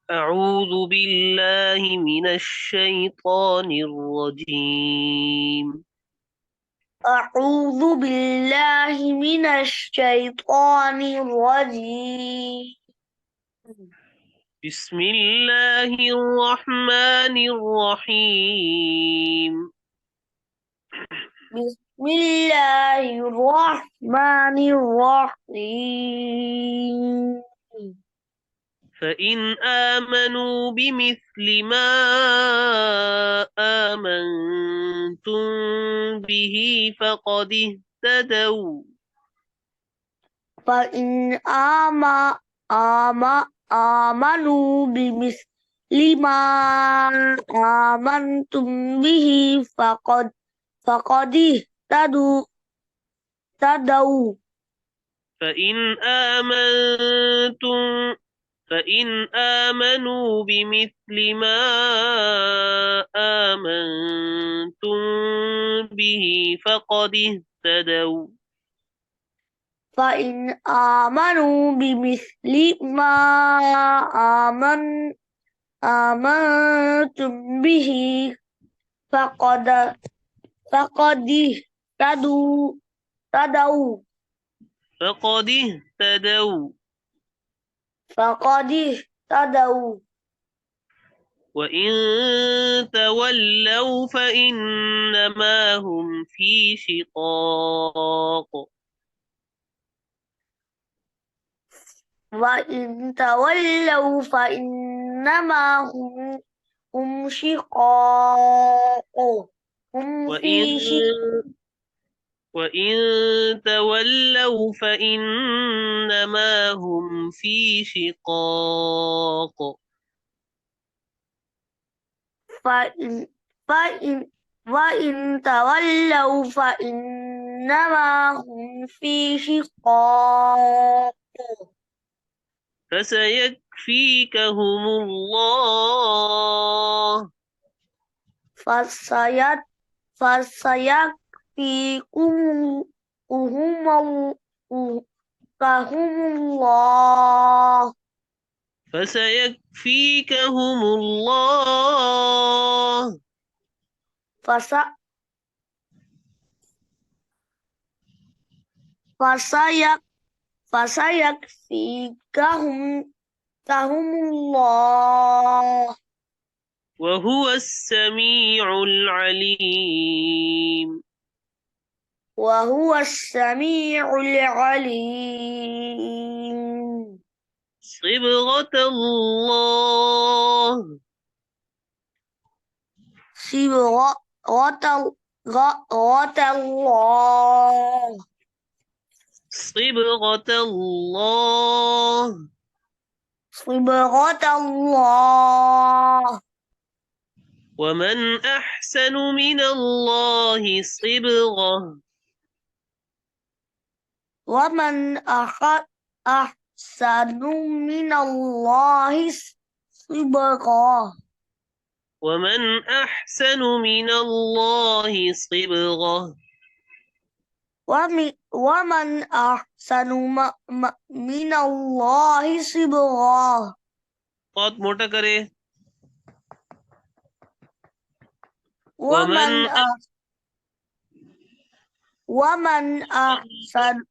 أعوذ بالله من الشيطان الرجيم. أعوذ بالله من الشيطان الرجيم. بسم الله الرحمن الرحيم. بسم الله الرحمن الرحيم. فإن آمنوا بمثل ما آمنتم به فقد اهتدوا. فإن آمنوا بمثل ما آمنتم به فقد اهتدوا. فإن آمنتم فإن آمنوا بمثل ما آمنتم به فقد اهتدوا. فإن آمنوا بمثل ما آمن آمنتم به فقد اهتدوا. فقد اهتدوا. فقد اهتدوا. وإن تولوا فإنما هم في شقاق. وإن تولوا فإنما هم شقاق. هم وإن في شقاق. وإن تولوا فإنما هم في شقاق. فإن فإن وإن تولوا فإنما هم في شقاق. فسيكفيكهم الله. فسيكفيكهم الله. فسيكفيكهم الله. فس فسيك فسيكفيكهم الله. وهو السميع العليم. وهو السميع العليم. صبغة الله. صبغة الله. صبغة الله. صبغة الله. ومن أحسن من الله صبغة. ومن أحسن من الله صبغة. ومن أحسن من الله صبغة. ومن أحسن من الله صبغة. बहुत मोटा करे. ومن ومن أحسن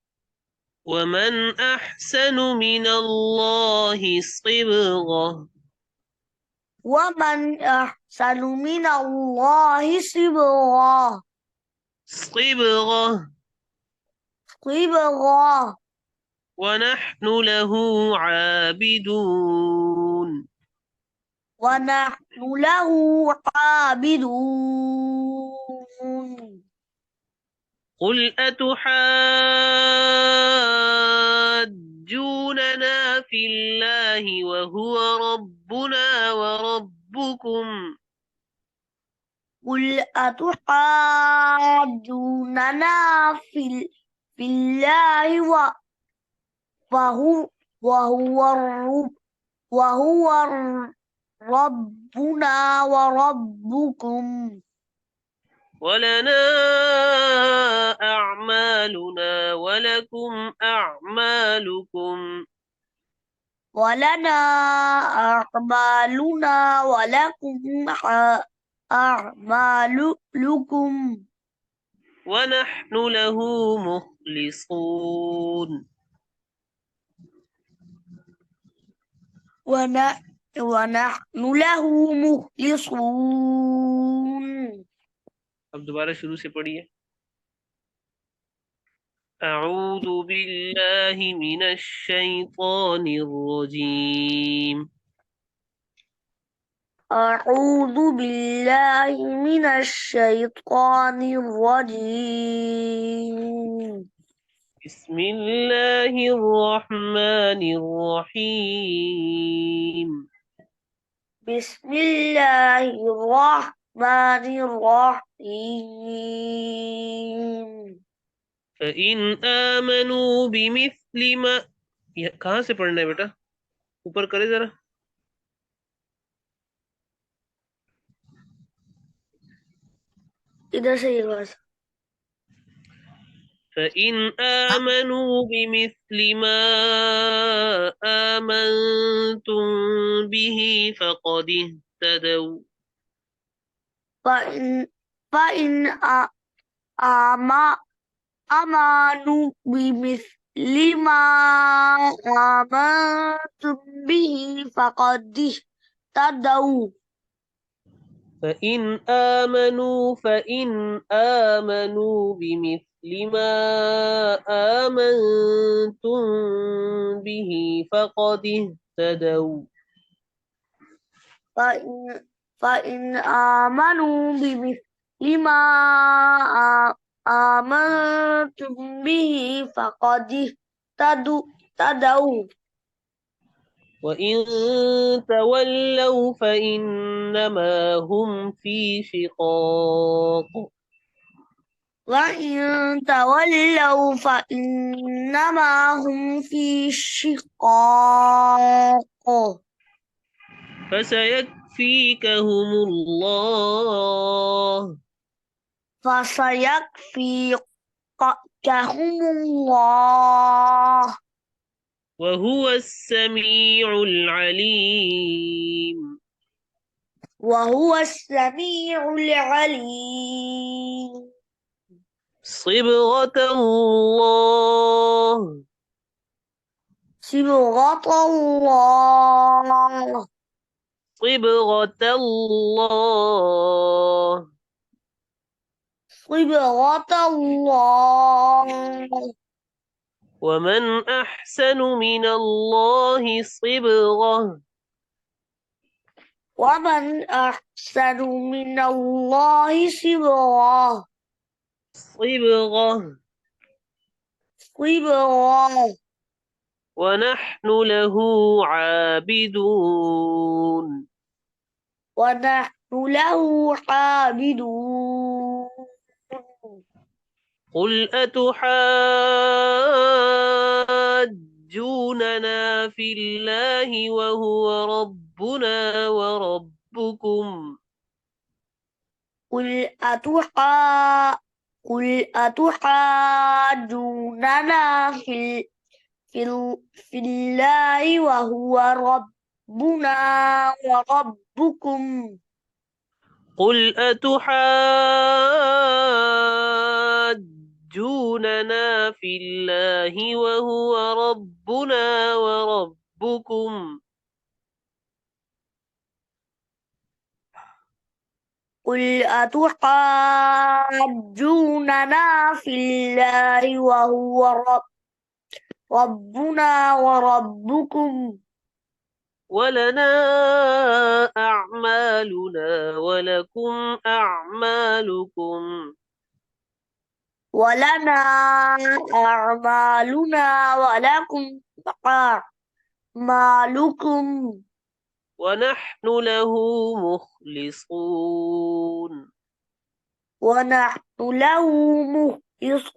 ومن أحسن من الله صبغة. ومن أحسن من الله صبغة. صبغة. صبغة. ونحن له عابدون. ونحن له عابدون. قل أتحاجوننا في الله وهو ربنا وربكم. قل أتحاجوننا في الله وهو الرب وهو ربنا وربكم. ولنا أعمالنا ولكم أعمالكم. ولنا أعمالنا ولكم أعمالكم ونحن له مخلصون. ونحن له مخلصون. अब दोबारा शुरू से पढ़िए। أعوذ بالله من الشيطان الرجيم. أعوذ بالله من الشيطان الرجيم. بسم الله الرحمن الرحيم. بسم الله الرحمن الرحيم. فإن آمنوا بمثل ما कहाँ से पढ़ना है बेटा? ऊपर करे जरा। इधर से ये बस فإن آمنوا بمثل ما آمنتم به فقد اهتدوا. فإن فإن آما آمنوا بمثل ما آمنتم به فقد اهتدوا. فإن آمنوا بمثل ما آمنتم به فقد اهتدوا. فإن آمنوا بمثل ما آمنتم به فقد اهتدوا. وإن تولوا فإنما هم في شقاق. وإن تولوا فإنما هم في شقاق. فسيكفيكهم الله فسيكفيكهم الله وهو السميع العليم. وهو السميع العليم. صبغة الله صبغة الله صبغة الله صبغة الله. ومن أحسن من الله صبغة. ومن أحسن من الله صبغة. صبغة صبغة. ونحن له عابدون. ونحن له عابدون. قل أتحاجوننا في الله وهو ربنا وربكم. قل أتحاجوننا في الله وهو ربنا وربكم. قل أتحاجوننا في الله وهو ربنا وربكم. قل أتحاجوننا في الله وهو ربنا وربكم. ولنا أعمالنا ولكم أعمالكم. ولنا أعمالنا ولكم أعمالكم. ونحن له مخلصون. ونحن له مخلصون.